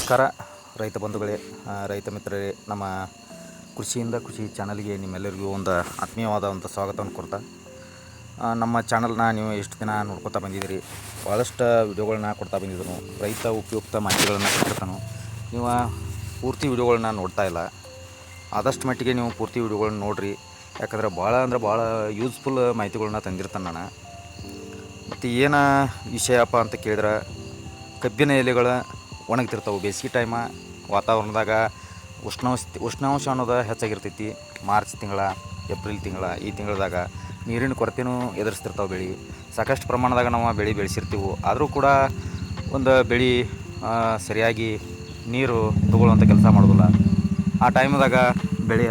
ನಮಸ್ಕಾರ ರೈತ ಬಂಧುಗಳೇ, ರೈತ ಮಿತ್ರರೇ, ನಮ್ಮ ಕೃಷಿಯಿಂದ ಖುಷಿ ಚಾನಲ್ಗೆ ನಿಮ್ಮೆಲ್ಲರಿಗೂ ಒಂದು ಆತ್ಮೀಯವಾದ ಒಂದು ಸ್ವಾಗತವನ್ನು ಕೊಡ್ತಾ, ನಮ್ಮ ಚಾನಲ್ನ ನೀವು ಎಷ್ಟು ದಿನ ನೋಡ್ಕೊತಾ ಬಂದಿದ್ದೀರಿ. ಭಾಳಷ್ಟು ವಿಡಿಯೋಗಳನ್ನ ಕೊಡ್ತಾ ಬಂದಿದ್ದನು, ರೈತ ಉಪಯುಕ್ತ ಮಾಹಿತಿಗಳನ್ನು ಕೊಟ್ಟಿರ್ತಾನು. ನೀವು ಪೂರ್ತಿ ವಿಡಿಯೋಗಳನ್ನ ನೋಡ್ತಾ ಇಲ್ಲ. ಆದಷ್ಟು ಮಟ್ಟಿಗೆ ನೀವು ಪೂರ್ತಿ ವಿಡಿಯೋಗಳನ್ನ ನೋಡಿರಿ, ಯಾಕಂದ್ರೆ ಭಾಳ ಯೂಸ್ಫುಲ್ ಮಾಹಿತಿಗಳನ್ನ ತಂದಿರ್ತಾನೆ ನಾನು. ಮತ್ತು ಏನು ವಿಷಯಪ್ಪ ಅಂತ ಕೇಳಿದ್ರೆ, ಕಬ್ಬಿನ ಎಲೆಗಳ ಒಣಗ್ತಿರ್ತಾವೆ. ಬೇಸಿಗೆ ಟೈಮ ವಾತಾವರಣದಾಗ ಉಷ್ಣಾಂಶ ಅನ್ನೋದು ಹೆಚ್ಚಾಗಿರ್ತೈತಿ. ಮಾರ್ಚ್ ತಿಂಗಳ, ಏಪ್ರಿಲ್ ತಿಂಗಳ, ಈ ತಿಂಗಳದಾಗ ನೀರಿನ ಕೊರತೆಯೂ ಎದುರಿಸ್ತಿರ್ತಾವೆ. ಬೆಳೆ ಸಾಕಷ್ಟು ಪ್ರಮಾಣದಾಗ ನಾವು ಬೆಳೆ ಬೆಳೆಸಿರ್ತೀವಿ. ಆದರೂ ಕೂಡ ಒಂದು ಬೆಳೆ ಸರಿಯಾಗಿ ನೀರು ತಗೊಳ್ಳುವಂಥ ಕೆಲಸ ಮಾಡೋದಿಲ್ಲ. ಆ ಟೈಮ್ದಾಗ ಬೆಳೆ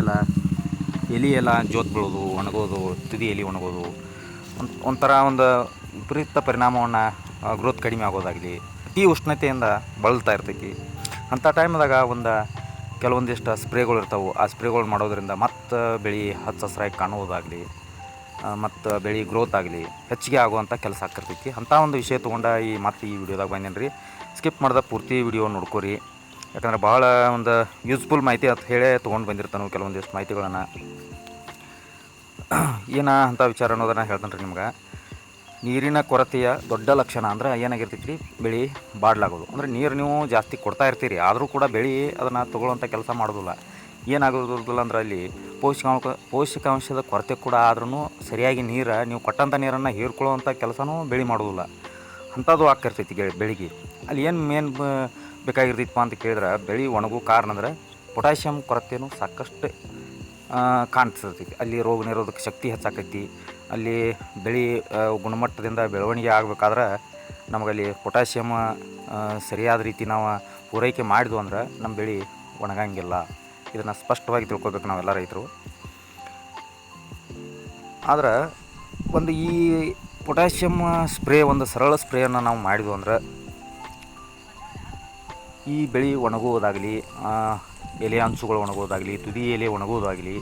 ಎಲೆ ಜೋತ್ ಬೀಳೋದು, ಒಣಗೋದು, ತುದಿ ಎಲೆ ಒಣಗೋದು, ಒಂಥರ ಒಂದು ವಿಪರೀತ ಪರಿಣಾಮವನ್ನು, ಗ್ರೋತ್ ಕಡಿಮೆ ಆಗೋದಾಗಲಿ, ಅತಿ ಉಷ್ಣತೆಯಿಂದ ಬಳಲ್ತಾ ಇರ್ತೈತಿ. ಅಂಥ ಟೈಮ್ದಾಗ ಕೆಲವೊಂದಿಷ್ಟು ಸ್ಪ್ರೇಗಳು ಇರ್ತಾವೆ. ಆ ಸ್ಪ್ರೇಗಳು ಮಾಡೋದ್ರಿಂದ ಮತ್ತು ಬೆಳೆ ಹಚ್ಚರಾಗಿ ಕಾಣುವುದಾಗಲಿ, ಮತ್ತು ಬೆಳೆ ಗ್ರೋತ್ ಆಗಲಿ ಹೆಚ್ಚಿಗೆ ಆಗುವಂಥ ಕೆಲಸ ಆಗ್ತಿರ್ತೈತಿ. ಅಂಥ ಒಂದು ವಿಷಯ ತೊಗೊಂಡು ಈ ವಿಡಿಯೋದಾಗ ಬಂದೇನೆ ರೀ. ಸ್ಕಿಪ್ ಮಾಡಿದ ಪೂರ್ತಿ ವಿಡಿಯೋ ನೋಡ್ಕೊರಿ, ಯಾಕಂದ್ರೆ ಭಾಳ ಒಂದು ಯೂಸ್ಫುಲ್ ಮಾಹಿತಿ ಅಂತ ಹೇಳೇ ತೊಗೊಂಡು ಬಂದಿರ್ತಾನೆ ಕೆಲವೊಂದಿಷ್ಟು ಮಾಹಿತಿಗಳನ್ನು. ಅಂಥ ವಿಚಾರ ಅನ್ನೋದನ್ನು ಹೇಳ್ತಾನೆ ರೀ ನಿಮ್ಗೆ. ನೀರಿನ ಕೊರತೆಯ ದೊಡ್ಡ ಲಕ್ಷಣ ಅಂದ್ರೆ ಏನಾಗಿರ್ತೈತಿ ರೀ, ಬೆಳೆ ಬಾಡ್ಲಾಗೋದು. ಅಂದರೆ ನೀರು ನೀವು ಜಾಸ್ತಿ ಕೊಡ್ತಾ ಇರ್ತೀರಿ, ಆದರೂ ಕೂಡ ಬೆಳೆ ಅದನ್ನು ತೊಗೊಳ್ಳೋಂಥ ಕೆಲಸ ಮಾಡೋದಿಲ್ಲ. ಏನಾಗೋದಿಲ್ಲ ಅಂದ್ರೆ ಅಲ್ಲಿ ಪೋಷಕಾಂಶದ ಕೊರತೆ ಕೂಡ ಆದ್ರೂ ಸರಿಯಾಗಿ ನೀವು ಕೊಟ್ಟಂಥ ನೀರನ್ನು ಹೀರ್ಕೊಳ್ಳೋವಂಥ ಕೆಲಸನೂ ಬೆಳೆ ಮಾಡೋದಿಲ್ಲ. ಅಂಥದ್ದು ಆಗ್ತಿರ್ತೈತಿ ಬೆಳೆಗೆ. ಅಲ್ಲಿ ಏನು ಬೇಕಾಗಿರ್ತೈತಪ್ಪ ಅಂತ ಕೇಳಿದ್ರೆ, ಬೆಳೆ ಒಣಗೋ ಕಾರಣ ಅಂದ್ರೆ ಪೊಟ್ಯಾಷಿಯಮ್ ಕೊರತೆಯೂ ಸಾಕಷ್ಟು ಕಾಣಿಸ್ತೈತಿ. ಅಲ್ಲಿ ರೋಗ ನಿರೋಧಕ ಶಕ್ತಿ ಹೆಚ್ಚಾಕೈತಿ. ಅಲ್ಲಿ ಬೆಳೆ ಗುಣಮಟ್ಟದಿಂದ ಬೆಳವಣಿಗೆ ಆಗಬೇಕಾದ್ರೆ ನಮಗಲ್ಲಿ ಪೊಟ್ಯಾಷಿಯಮ್ ಸರಿಯಾದ ರೀತಿ ನಾವು ಪೂರೈಕೆ ಮಾಡಿದ್ವು ಅಂದ್ರೆ ನಮ್ಮ ಬೆಳೆ ಒಣಗಂಗಿಲ್ಲ. ಇದನ್ನು ಸ್ಪಷ್ಟವಾಗಿ ತಿಳ್ಕೊಬೇಕು ನಾವೆಲ್ಲ ರೈತರು. ಆದ್ರೆ ಈ ಪೊಟ್ಯಾಷಿಯಮ್ ಸ್ಪ್ರೇ, ಒಂದು ಸರಳ ಸ್ಪ್ರೇಯನ್ನು ನಾವು ಮಾಡಿದ್ವು ಅಂದ್ರೆ ಈ ಬೆಳೆ ಒಣಗುವುದಾಗಲಿ, ಎಲೆ ಅಂಚುಗಳು ಒಣಗೋದಾಗಲಿ, ತುದಿ ಎಲೆ ಒಣಗೋದಾಗಲಿ,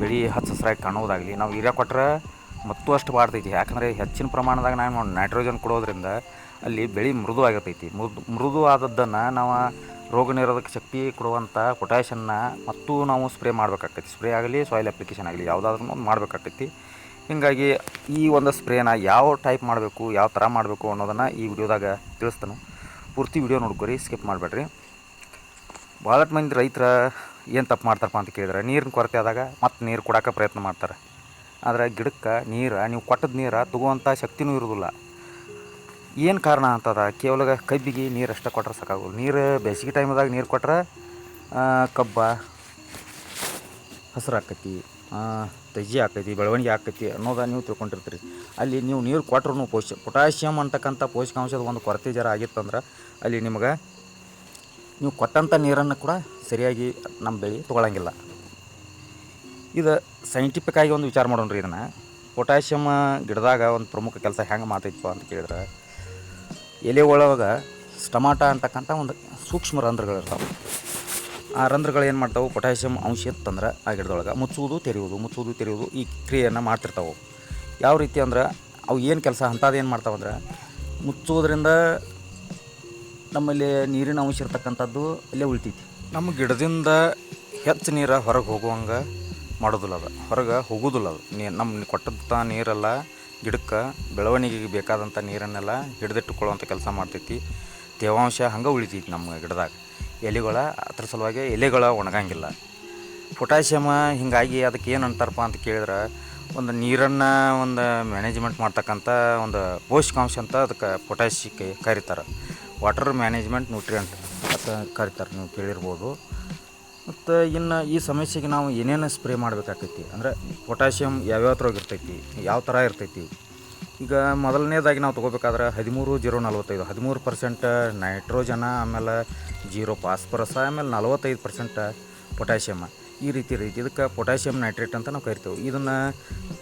ಬೆಳೆ ಹಚ್ಚರಾಗಿ ಕಾಣೋದಾಗಲಿ, ನಾವು ಯೂರಿಯಾ ಕೊಟ್ಟರೆ ಮತ್ತು ಅಷ್ಟು ಬಾಡ್ತೈತಿ. ಯಾಕಂದರೆ ಹೆಚ್ಚಿನ ಪ್ರಮಾಣದಾಗ ನಾವು ನೈಟ್ರೋಜನ್ ಕೊಡೋದ್ರಿಂದ ಅಲ್ಲಿ ಬೆಳೆ ಮೃದು ಆಗಿರ್ತೈತಿ. ಮೃದು ಆದದ್ದನ್ನು ನಾವು ರೋಗ ನಿರೋಧಕ ಶಕ್ತಿ ಕೊಡುವಂಥ ಪೊಟ್ಯಾಷನ್ನ ಮತ್ತು ನಾವು ಸ್ಪ್ರೇ ಮಾಡಬೇಕಾಗ್ತೈತಿ. ಸ್ಪ್ರೇ ಆಗಲಿ, ಸಾಯಿಲ್ ಅಪ್ಲಿಕೇಶನ್ ಆಗಲಿ, ಯಾವುದಾದ್ರೂ ಒಂದು ಮಾಡಬೇಕಾಗ್ತೈತಿ. ಹೀಗಾಗಿ ಈ ಒಂದು ಸ್ಪ್ರೇನ ಯಾವ ಟೈಪ್ ಮಾಡಬೇಕು, ಯಾವ ಥರ ಮಾಡಬೇಕು ಅನ್ನೋದನ್ನು ಈ ವಿಡಿಯೋದಾಗ ತಿಳಿಸ್ತಾನೆ. ಪೂರ್ತಿ ವಿಡಿಯೋ ನೋಡ್ಕೊರಿ, ಸ್ಕಿಪ್ ಮಾಡಬೇಡ್ರಿ. ಭಾಳಷ್ಟು ಮಂದಿ ರೈತರು ಏನು ತಪ್ಪು ಮಾಡ್ತಾರಪ್ಪ ಅಂತ ಕೇಳಿದ್ರೆ, ನೀರಿನ ಕೊರತೆ ಆದಾಗ ಮತ್ತು ನೀರು ಕೊಡೋಕೆ ಪ್ರಯತ್ನ ಮಾಡ್ತಾರೆ. ಆದರೆ ಗಿಡಕ್ಕೆ ನೀವು ಕೊಟ್ಟದ ನೀರು ತಗೋವಂಥ ಶಕ್ತಿನೂ ಇರೋದಿಲ್ಲ. ಏನು ಕಾರಣ ಅಂತದ, ಕೇವಲ ಕಬ್ಬಿಗೆ ನೀರು ಅಷ್ಟೇ ಕೊಟ್ಟರೆ ಸಾಕಾಗೋದು. ನೀರು ಬೇಸಿಗೆ ಟೈಮ್ದಾಗ ನೀರು ಕೊಟ್ಟರೆ ಕಬ್ಬ ಹಸಿರು ಆಕೈತಿ, ತೆಜ್ಜಿ ಆಕೈತಿ, ಬೆಳವಣಿಗೆ ಆಕೈತಿ ಅನ್ನೋದು ನೀವು ತಿಳ್ಕೊಂಡಿರ್ತೀರಿ. ಅಲ್ಲಿ ನೀವು ನೀರು ಕೊಟ್ಟರು ಪೊಟ್ಯಾಷಿಯಮ್ ಅಂತಕ್ಕಂಥ ಪೋಷಕಾಂಶದ ಒಂದು ಕೊರತೆ ಆಗಿತ್ತಂದ್ರೆ ಅಲ್ಲಿ ನೀವು ಕೊಟ್ಟಂಥ ನೀರನ್ನು ಕೂಡ ಸರಿಯಾಗಿ ನಮ್ಮ ಬೆಳೆ ತೊಗೊಳಂಗಿಲ್ಲ. ಇದು ಸೈಂಟಿಫಿಕ್ಕಾಗಿ ಒಂದು ವಿಚಾರ ಮಾಡೋಣ ರೀ. ಇದನ್ನು ಪೊಟ್ಯಾಷಿಯಮ್ ಗಿಡದಾಗ ಒಂದು ಪ್ರಮುಖ ಕೆಲಸ ಹೆಂಗೆ ಮಾಡ್ತೈತಪ್ಪ ಅಂತ ಕೇಳಿದ್ರೆ, ಎಲೆ ಒಳಗೆ ಸ್ಟಮಾಟ ಅಂತಕ್ಕಂಥ ಒಂದು ಸೂಕ್ಷ್ಮ ರಂಧ್ರಗಳಿರ್ತಾವೆ. ಆ ರಂಧ್ರಗಳು ಏನು ಮಾಡ್ತಾವೆ, ಪೊಟ್ಯಾಷಿಯಮ್ ಅಂಶ ಇತ್ತಂದ್ರೆ ಆ ಗಿಡದೊಳಗೆ ಮುಚ್ಚುವುದು ತೆರೆಯುವುದು ಈ ಕ್ರಿಯೆಯನ್ನು ಮಾಡ್ತಿರ್ತಾವೆ. ಯಾವ ರೀತಿ ಅಂದ್ರೆ ಅವು ಏನು ಕೆಲಸ ಅಂಥದ್ದು ಏನು ಮಾಡ್ತಾವಂದ್ರೆ, ಮುಚ್ಚೋದ್ರಿಂದ ನಮ್ಮಲ್ಲಿ ನೀರಿನ ಅಂಶ ಇರ್ತಕ್ಕಂಥದ್ದು ಇಲ್ಲೇ ಉಳಿತೈತಿ. ನಮ್ಮ ಗಿಡದಿಂದ ಹೆಚ್ಚು ನೀರು ಹೊರಗೆ ಹೋಗುವಂಗೆ ಮಾಡೋದಿಲ್ಲ. ಹೊರಗೆ ಹೋಗೋದಿಲ್ಲ. ನಮ್ಮ ಕೊಟ್ಟಂಥ ನೀರೆಲ್ಲ ಗಿಡಕ್ಕೆ ಬೆಳವಣಿಗೆಗೆ ಬೇಕಾದಂಥ ನೀರನ್ನೆಲ್ಲ ಹಿಡಿದಿಟ್ಟುಕೊಳ್ಳುವಂಥ ಕೆಲಸ ಮಾಡ್ತೈತಿ. ತೇವಾಂಶ ಹಂಗೆ ಉಳಿತೈತಿ ನಮ್ಮ ಗಿಡದಾಗ. ಅದ್ರ ಸಲುವಾಗಿ ಎಲೆಗಳು ಒಣಗಂಗಿಲ್ಲ. ಪೊಟ್ಯಾಷಿಯಮ್ ಹೀಗಾಗಿ ಅದಕ್ಕೆ ಏನು ಅಂತಾರಪ್ಪ ಅಂತ ಕೇಳಿದ್ರೆ, ಒಂದು ನೀರನ್ನು ಒಂದು ಮ್ಯಾನೇಜ್ಮೆಂಟ್ ಮಾಡ್ತಕ್ಕಂಥ ಒಂದು ಪೋಷಕಾಂಶ ಅಂತ ಅದಕ್ಕೆ ಪೊಟ್ಯಾಷಿಯಕ್ಕೆ ಕರೀತಾರೆ. ವಾಟರ್ ಮ್ಯಾನೇಜ್ಮೆಂಟ್ ನ್ಯೂಟ್ರಿಯೆಂಟ್ ಅಂತ ಕರೀತಾರೆ, ನೀವು ಕೇಳಿರ್ಬೋದು. ಮತ್ತು ಇನ್ನು ಈ ಸಮಸ್ಯೆಗೆ ನಾವು ಏನೇನು ಸ್ಪ್ರೇ ಮಾಡಬೇಕಾಗ್ತೈತಿ ಅಂದ್ರೆ, ಪೊಟ್ಯಾಷಿಯಮ್ ಯಾವ್ಯಾವ ಥರ ಇರ್ತೈತಿ, ಯಾವ ಥರ ಇರ್ತೈತಿ. ಈಗ ಮೊದಲನೇದಾಗಿ ನಾವು ತೊಗೋಬೇಕಾದ್ರೆ 13-0-45 13% ನೈಟ್ರೋಜನ, ಆಮೇಲೆ 0 ಫಾಸ್ಫರಸ್, ಆಮೇಲೆ 45% ಪೊಟ್ಯಾಷಿಯಮ್. ಈ ರೀತಿ ಇದಕ್ಕೆ ಪೊಟ್ಯಾಷಿಯಮ್ ನೈಟ್ರೇಟ್ ಅಂತ ನಾವು ಕರಿತೇವೆ. ಇದನ್ನು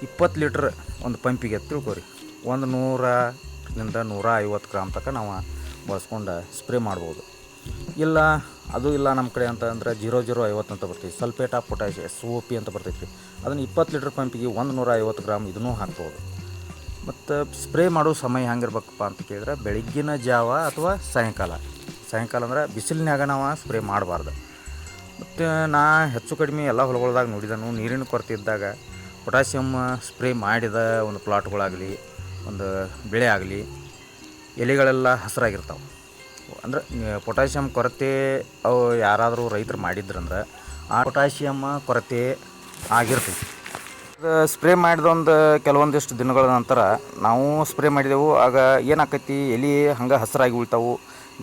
20 ಲೀಟ್ರ್ ಒಂದು ಪಂಪಿಗೆ ತಿಳ್ಕೊರಿ, 100-150 ಗ್ರಾಮ್ ತನಕ ನಾವು ಬಳಸ್ಕೊಂಡು ಸ್ಪ್ರೇ ಮಾಡ್ಬೋದು. ಇಲ್ಲ ನಮ್ಮ ಕಡೆ ಅಂತಂದ್ರೆ 0-0-50 ಅಂತ ಬರ್ತೈತಿ. ಸಲ್ಫೇಟ್ ಆಫ್ ಪೊಟ್ಯಾಷ್ SOP ಅಂತ ಬರ್ತೈತಿ ರೀ. ಅದನ್ನು 20 ಲೀಟ್ರ್ ಪಂಪಿಗೆ 150 ಗ್ರಾಮ್ ಇದನ್ನೂ ಹಾಕ್ಬೋದು. ಮತ್ತು ಸ್ಪ್ರೇ ಮಾಡೋ ಸಮಯ ಹೆಂಗಿರ್ಬೇಕಪ್ಪ ಅಂತ ಕೇಳಿದ್ರೆ, ಬೆಳಗ್ಗಿನ ಜಾವ ಅಥವಾ ಸಾಯಂಕಾಲ ಸಾಯಂಕಾಲ ಅಂದ್ರೆ ಬಿಸಿಲಿನಾಗ ನಾವು ಸ್ಪ್ರೇ ಮಾಡಬಾರ್ದು. ಮತ್ತು ನಾ ಹೆಚ್ಚು ಕಡಿಮೆ ಎಲ್ಲ ಹೊಲಗಳ್ದಾಗ ನೋಡಿದನು, ನೀರಿನ ಕೊರತೆ ಇದ್ದಾಗ ಪೊಟ್ಯಾಷಿಯಮ್ ಸ್ಪ್ರೇ ಮಾಡಿದ ಒಂದು ಪ್ಲಾಟ್ಗಳಾಗಲಿ, ಒಂದು ಬೆಳೆ ಆಗಲಿ, ಎಲೆಗಳೆಲ್ಲ ಹಸಿರಾಗಿರ್ತಾವೆ. ಅಂದ್ರೆ ಪೊಟ್ಯಾಷಿಯಮ್ ಕೊರತೆ ಅವು ಯಾರಾದರೂ ರೈತರು ಮಾಡಿದ್ರಂದ್ರೆ ಆ ಪೊಟ್ಯಾಷಿಯಮ್ ಕೊರತೆ ಆಗಿರ್ತೈತಿ. ಸ್ಪ್ರೇ ಮಾಡಿದೊಂದು ಕೆಲವೊಂದಿಷ್ಟು ದಿನಗಳ ನಂತರ ನಾವು ಸ್ಪ್ರೇ ಮಾಡಿದೆವು. ಆಗ ಏನಾಕೈತಿ, ಎಲೆ ಹಂಗೆ ಹಸಿರಾಗಿ ಉಳ್ತಾವೆ,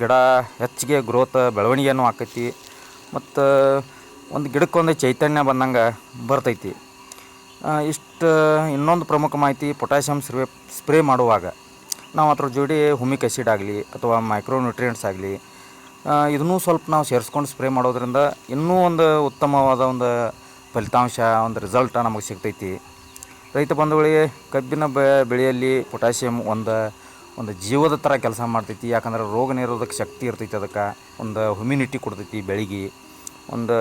ಗಿಡ ಹೆಚ್ಚಿಗೆ ಗ್ರೋತ್ ಬೆಳವಣಿಗೆನೂ ಆಕೈತಿ, ಮತ್ತು ಒಂದು ಗಿಡಕ್ಕೊಂದು ಚೈತನ್ಯ ಬಂದಂಗೆ ಬರ್ತೈತಿ. ಇಷ್ಟು ಇನ್ನೊಂದು ಪ್ರಮುಖ ಮಾಹಿತಿ, ಪೊಟ್ಯಾಷಿಯಮ್ ಸ್ಪ್ರೇ ಮಾಡುವಾಗ ನಾವು ಅದ್ರ ಜೋಡಿ ಹುಮಿಕ್ ಆ್ಯಸಿಡ್ ಆಗಲಿ ಅಥವಾ ಮೈಕ್ರೋ ನ್ಯೂಟ್ರಿಯೆಂಟ್ಸ್ ಆಗಲಿ ಇದನ್ನೂ ಸ್ವಲ್ಪ ನಾವು ಸೇರಿಸ್ಕೊಂಡು ಸ್ಪ್ರೇ ಮಾಡೋದ್ರಿಂದ ಇನ್ನೂ ಒಂದು ಉತ್ತಮವಾದ ಒಂದು ಫಲಿತಾಂಶ, ಒಂದು ರಿಸಲ್ಟ ನಮಗೆ ಸಿಗ್ತೈತಿ. ರೈತ ಬಂಧುಗಳಿಗೆ ಕಬ್ಬಿನ ಬೆಳೆಯಲ್ಲಿ ಪೊಟ್ಯಾಷಿಯಮ್ ಒಂದು ಜೀವದ ಥರ ಕೆಲಸ ಮಾಡ್ತೈತಿ. ಯಾಕಂದ್ರೆ ರೋಗ ನಿರೋಧಕ ಶಕ್ತಿ ಇರ್ತೈತಿ, ಅದಕ್ಕೆ ಒಂದು ಹ್ಯುಮಿನಿಟಿ ಕೊಡ್ತೈತಿ, ಒಂದು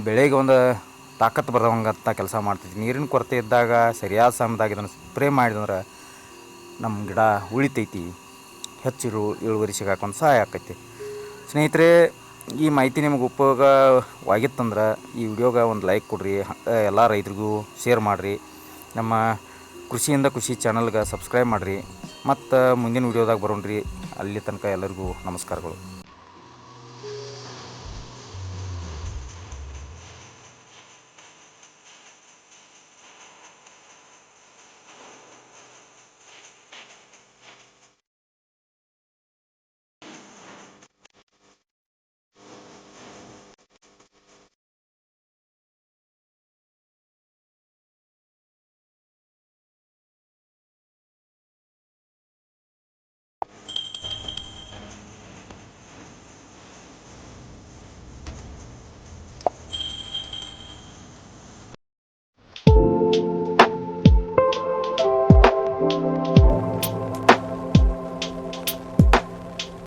ಬೆಳೆಗೆ ಒಂದು ತಾಕತ್ತು ಬರೋಂಗಂತ ಕೆಲಸ ಮಾಡ್ತೈತಿ. ನೀರಿನ ಕೊರತೆ ಇದ್ದಾಗ ಸರಿಯಾದ ಸಮಯದಾಗ ಇದನ್ನು ಸ್ಪ್ರೇ ಮಾಡಿದಂದ್ರೆ ನಮ್ಮ ಗಿಡ ಉಳಿತೈತಿ, ಹೆಚ್ಚು ಇಳುವರಿ ಸಿಗಾಕೊಂಡು ಸಹಾಯ ಆಕೈತಿ. ಸ್ನೇಹಿತರೆ, ಈ ಮಾಹಿತಿ ನಿಮಗೆ ಉಪಯೋಗವಾಗಿತ್ತಂದ್ರೆ ಈ ವಿಡಿಯೋಗೆ ಒಂದು ಲೈಕ್ ಕೊಡಿರಿ, ಎಲ್ಲ ರೈತರಿಗೂ ಶೇರ್ ಮಾಡಿರಿ, ನಮ್ಮ ಕೃಷಿಯಿಂದ ಖುಷಿ ಚಾನಲ್ಗೆ ಸಬ್ಸ್ಕ್ರೈಬ್ ಮಾಡಿರಿ. ಮತ್ತು ಮುಂದಿನ ವಿಡಿಯೋದಾಗ ಬರೋಣ್ರಿ. ಅಲ್ಲಿ ತನಕ ಎಲ್ಲರಿಗೂ ನಮಸ್ಕಾರಗಳು.